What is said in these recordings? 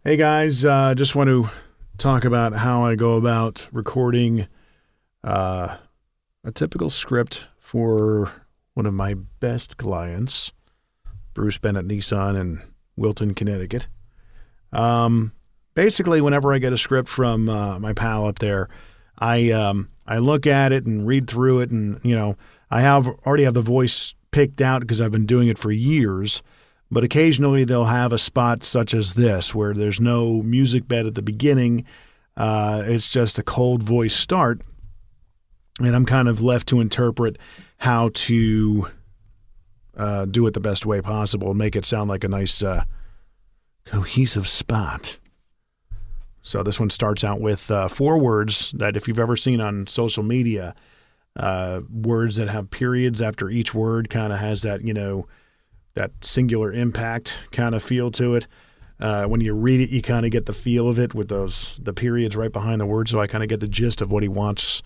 Hey guys, just want to talk about how I go about recording a typical script for one of my best clients, Bruce Bennett Nissan in Wilton, Connecticut. Basically, whenever I get a script from my pal up there, I look at it and read through it, and I already have the voice picked out because I've been doing it for years. But occasionally they'll have a spot such as this where there's no music bed at the beginning. It's just a cold voice start. And I'm kind of left to interpret how to do it the best way possible and make it sound like a nice cohesive spot. So this one starts out with 4 words that if you've ever seen on social media, words that have periods after each word kind of has that, that singular impact kind of feel to it. When you read it, you kind of get the feel of it with the periods right behind the words. So I kind of get the gist of what he wants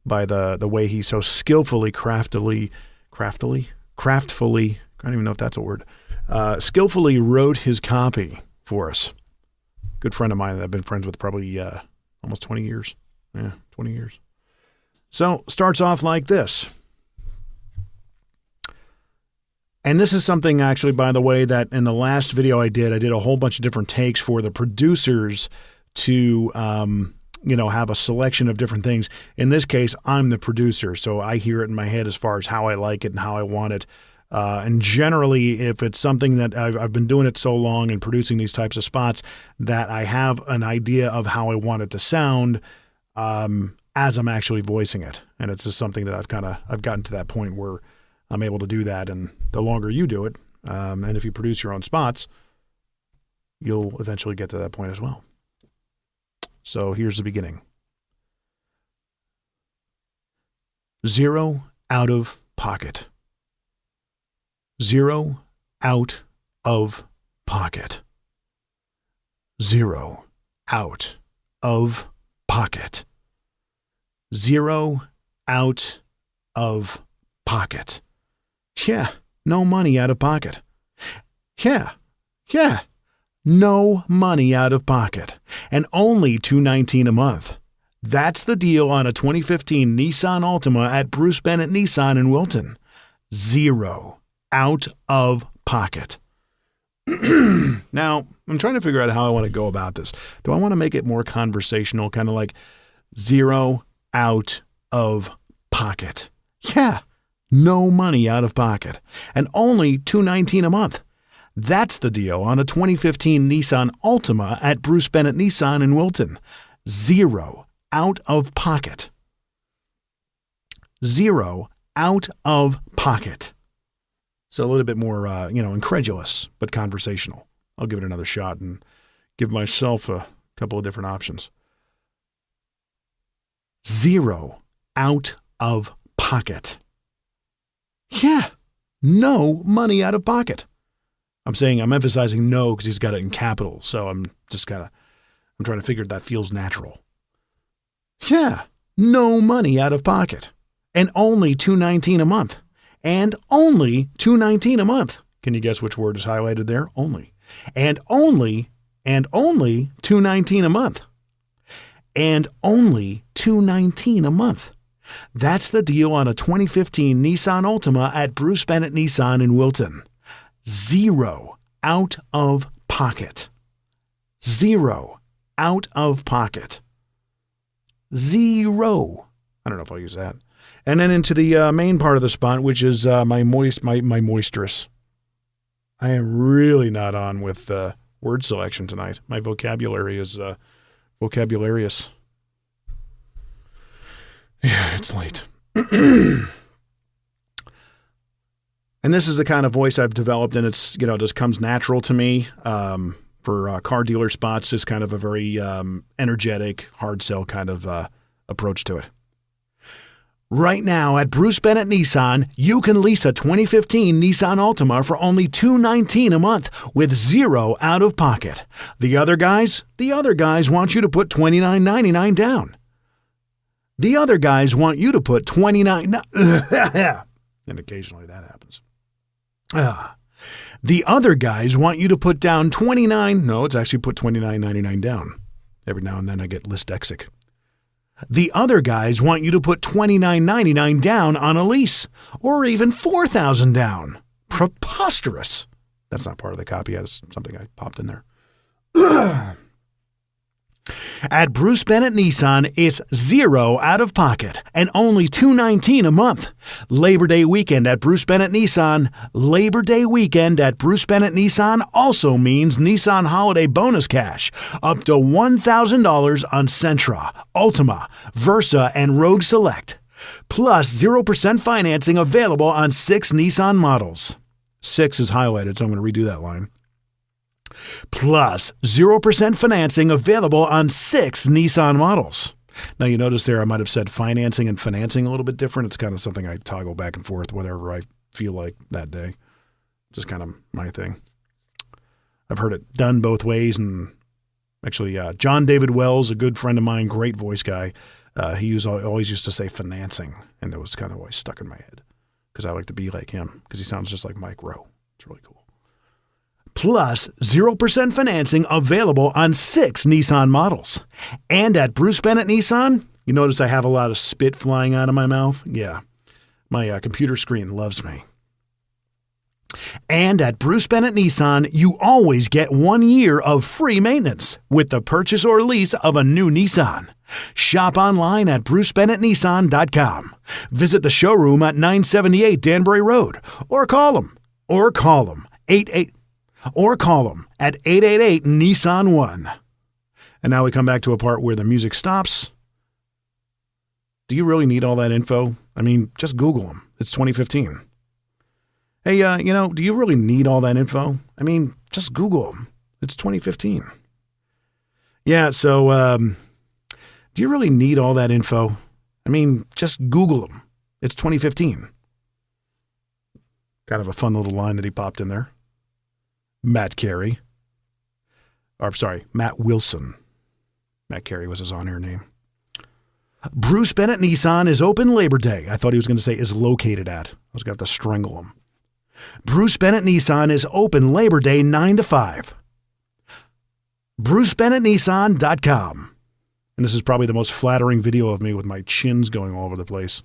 by the way he so skillfully, craftfully, I don't even know if that's a word, skillfully wrote his copy for us. Good friend of mine that I've been friends with probably almost 20 years. Yeah, 20 years. So starts off like this. And this is something actually, by the way, that in the last video I did a whole bunch of different takes for the producers to, have a selection of different things. In this case, I'm the producer, so I hear it in my head as far as how I like it and how I want it. And generally, if it's something that I've been doing it so long and producing these types of spots that I have an idea of how I want it to sound as I'm actually voicing it. And it's just something that I've gotten to that point where I'm able to do that, and the longer you do it, and if you produce your own spots, you'll eventually get to that point as well. So here's the beginning. 0 out of pocket. 0 out of pocket. 0 out of pocket. 0 out of pocket. Yeah, no money out of pocket. Yeah, no money out of pocket. And only $219 a month. That's the deal on a 2015 Nissan Altima at Bruce Bennett Nissan in Wilton. 0 out of pocket. Now, I'm trying to figure out how I want to go about this. Do I want to make it more conversational, kind of like 0 out of pocket? Yeah. No money out of pocket, and only $219 a month. That's the deal on a 2015 Nissan Altima at Bruce Bennett Nissan in Wilton. 0 out of pocket. 0 out of pocket. So a little bit more, incredulous, but conversational. I'll give it another shot and give myself a couple of different options. 0 out of pocket. Yeah, no money out of pocket. I'm emphasizing no because he's got it in capitals, so I'm trying to figure if that feels natural. Yeah, no money out of pocket. And only $219 a month. And only $219 a month. Can you guess which word is highlighted there? Only. And only $219 a month. And only $219 a month. That's the deal on a 2015 Nissan Altima at Bruce Bennett Nissan in Wilton. 0 out of pocket. 0 out of pocket. 0. I don't know if I'll use that. And then into the main part of the spot, which is my moisturous. I am really not on with word selection tonight. My vocabulary is vocabularious. Yeah, it's late. And this is the kind of voice I've developed, and it's, just comes natural to me. For car dealer spots, is kind of a very energetic, hard sell kind of approach to it. Right now at Bruce Bennett Nissan, you can lease a 2015 Nissan Altima for only $219 a month with 0 out of pocket. The other guys want you to put $29.99 down. The other guys want you to put $29. And occasionally that happens. The other guys want you to put down put $29.99 down. Every now and then I get dyslexic. The other guys want you to put $29.99 down on a lease, or even $4,000 down. Preposterous. That's not part of the copy. That's something I popped in there. At Bruce Bennett Nissan, it's $0 out of pocket and only $219 a month. Labor Day weekend at Bruce Bennett Nissan. Labor Day weekend at Bruce Bennett Nissan also means Nissan holiday bonus cash up to $1,000 on Sentra, Altima, Versa, and Rogue Select. Plus 0% financing available on 6 Nissan models. 6 is highlighted, so I'm going to redo that line. Plus 0% financing available on 6 Nissan models. Now, you notice there I might have said financing and financing a little bit different. It's kind of something I toggle back and forth whatever I feel like that day. Just kind of my thing. I've heard it done both ways. And actually, John David Wells, a good friend of mine, great voice guy, he always used to say financing, and it was kind of always stuck in my head because I like to be like him because he sounds just like Mike Rowe. It's really cool. Plus 0% financing available on 6 Nissan models. And at Bruce Bennett Nissan, you notice I have a lot of spit flying out of my mouth? Yeah, my computer screen loves me. And at Bruce Bennett Nissan, you always get 1 year of free maintenance with the purchase or lease of a new Nissan. Shop online at brucebennettnissan.com. Visit the showroom at 978 Danbury Road or call them at 888-NISSAN-1. And now we come back to a part where the music stops. Do you really need all that info? I mean, just Google them. It's 2015. Hey, do you really need all that info? I mean, just Google them. It's 2015. Yeah, so do you really need all that info? I mean, just Google them. It's 2015. Kind of a fun little line that he popped in there. Matt Wilson. Matt Carey was his on-air name. Bruce Bennett Nissan is open Labor Day. I thought he was going to say is located at. I was going to have to strangle him. Bruce Bennett Nissan is open Labor Day 9 to 5. BruceBennettNissan.com. And this is probably the most flattering video of me with my chins going all over the place.